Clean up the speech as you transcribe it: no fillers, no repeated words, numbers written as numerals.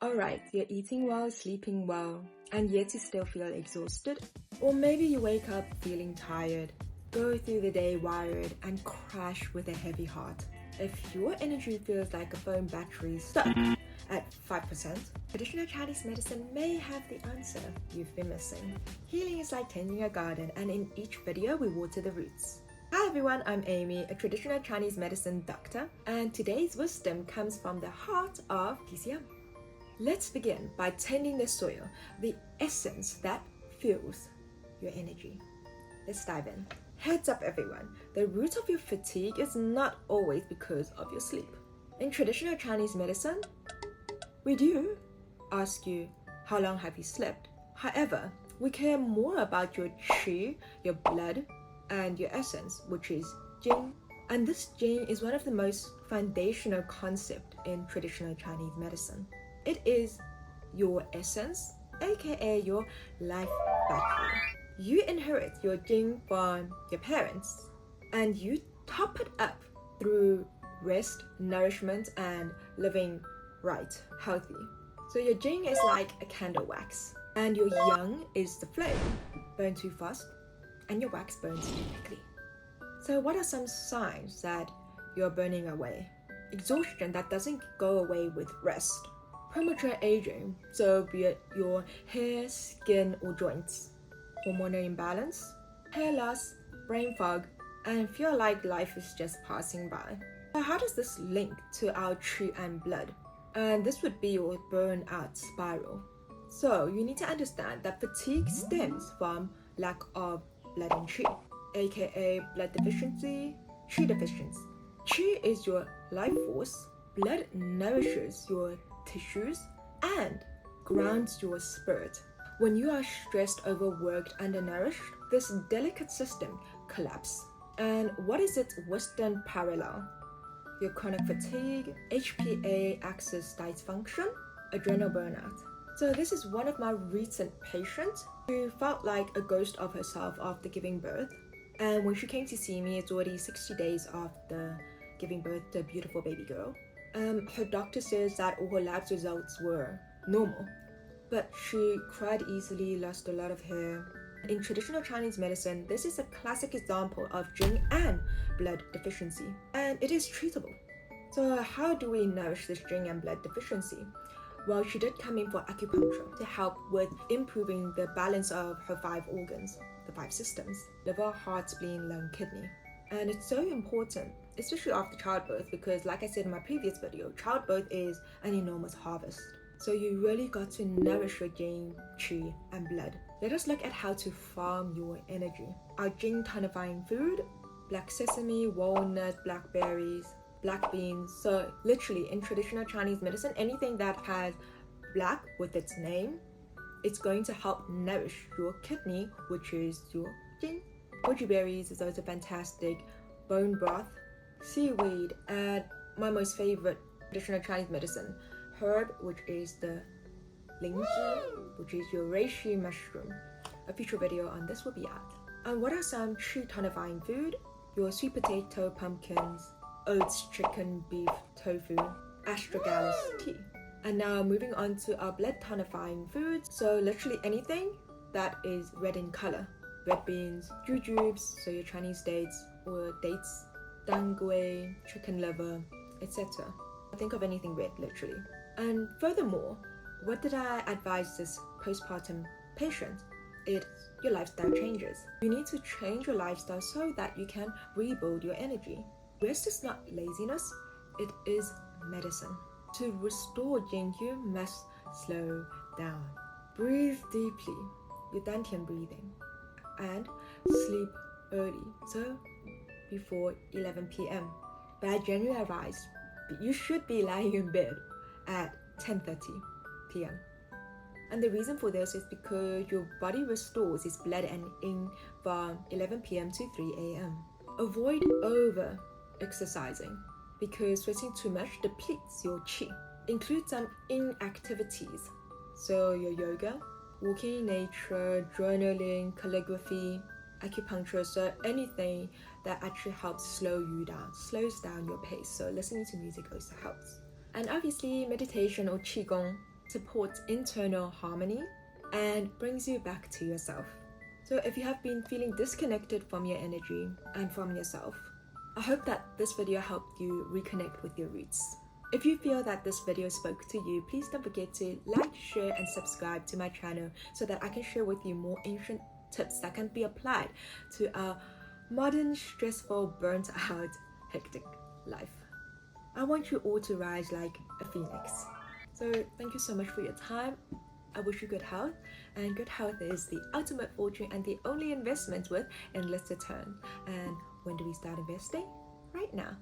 Alright, you're eating well, sleeping well, and yet you still feel exhausted? Or maybe you wake up feeling tired, go through the day wired, and crash with a heavy heart. If your energy feels like a phone battery stuck at 5%, traditional Chinese medicine may have the answer you've been missing. Healing is like tending a garden, and in each video we water the roots. Hi everyone, I'm Amy, a traditional Chinese medicine doctor, and today's wisdom comes from the heart of TCM. Let's begin by tending the soil, the essence that fuels your energy. Let's dive in. Heads up everyone, the root of your fatigue is not always because of your sleep. In traditional Chinese medicine, we do ask you, how long have you slept? However, we care more about your qi, your blood, and your essence, which is Jing. And this Jing is one of the most foundational concepts in traditional Chinese medicine. It is your essence, aka your life battery. You inherit your Jing from your parents, and you top it up through rest, nourishment, and living right, healthy. So your Jing is like a candle wax, and your Yang is the flame. Burn too fast, and your wax burns too quickly. So what are some signs that you're burning away? Exhaustion that doesn't go away with rest. Premature aging, so be it your hair, skin, or joints. Hormonal imbalance, hair loss, brain fog, and feel like life is just passing by. So how does this link to our qi and blood? And this would be your burnout spiral. So you need to understand that fatigue stems from lack of blood and qi, aka blood deficiency, qi deficiency. Qi is your life force, blood nourishes your tissues and grounds your spirit. When you are stressed, overworked, undernourished, this delicate system collapses. And what is its Western parallel? Your chronic fatigue, HPA axis dysfunction, adrenal burnout. So this is one of my recent patients who felt like a ghost of herself after giving birth. And when she came to see me, it's already 60 days after giving birth to a beautiful baby girl. Her doctor says that all her labs results were normal, but she cried easily, lost a lot of hair. In traditional Chinese medicine, this is a classic example of Jing and blood deficiency, and it is treatable. So how do we nourish this Jing and blood deficiency? Well, she did come in for acupuncture to help with improving the balance of her 5 organs, the 5 systems: liver, heart, spleen, lung, kidney. And it's so important, especially after childbirth, because like I said in my previous video, childbirth is an enormous harvest. So you really got to nourish your Jing, qi, and blood. Let us look at how to farm your energy. Our Jing tonifying food: black sesame, walnut, blackberries, black beans. So literally in traditional Chinese medicine, anything that has black with its name, it's going to help nourish your kidney, which is your Jing. Goji berries is also fantastic. Bone broth, seaweed, and my most favorite traditional Chinese medicine, herb, which is the lingzhi, which is your reishi mushroom. A future video on this will be out. And what are some qi tonifying food? Your sweet potato, pumpkins, oats, chicken, beef, tofu, astragalus tea. And now moving on to our blood tonifying foods. So literally anything that is red in color. Red beans, jujubes, so your Chinese dates or dates, dangui, chicken liver, etc. Think of anything red, literally. And furthermore, what did I advise this postpartum patient? It's your lifestyle changes. You need to change your lifestyle so that you can rebuild your energy. Rest is not laziness, it is medicine. To restore Jing, you must slow down. Breathe deeply, your dantian breathing, and sleep early, so before 11 p.m. But I generally advise you should be lying in bed at 10:30 p.m. And the reason for this is because your body restores its blood and yin from 11 p.m. to 3 a.m. Avoid over exercising because sweating too much depletes your qi. Include some yin activities, so your yoga, walking in nature, journaling, calligraphy, acupuncture, so anything that actually helps slow you down, slows down your pace. So listening to music also helps. And obviously meditation or qigong supports internal harmony, and brings you back to yourself. So if you have been feeling disconnected from your energy and from yourself, I hope that this video helped you reconnect with your roots. If you feel that this video spoke to you, please don't forget to like, share, and subscribe to my channel so that I can share with you more ancient tips that can be applied to our modern, stressful, burnt out, hectic life. I want you all to rise like a phoenix. So thank you so much for your time. I wish you good health, and good health is the ultimate fortune and the only investment with endless return. And when do we start investing? Right now.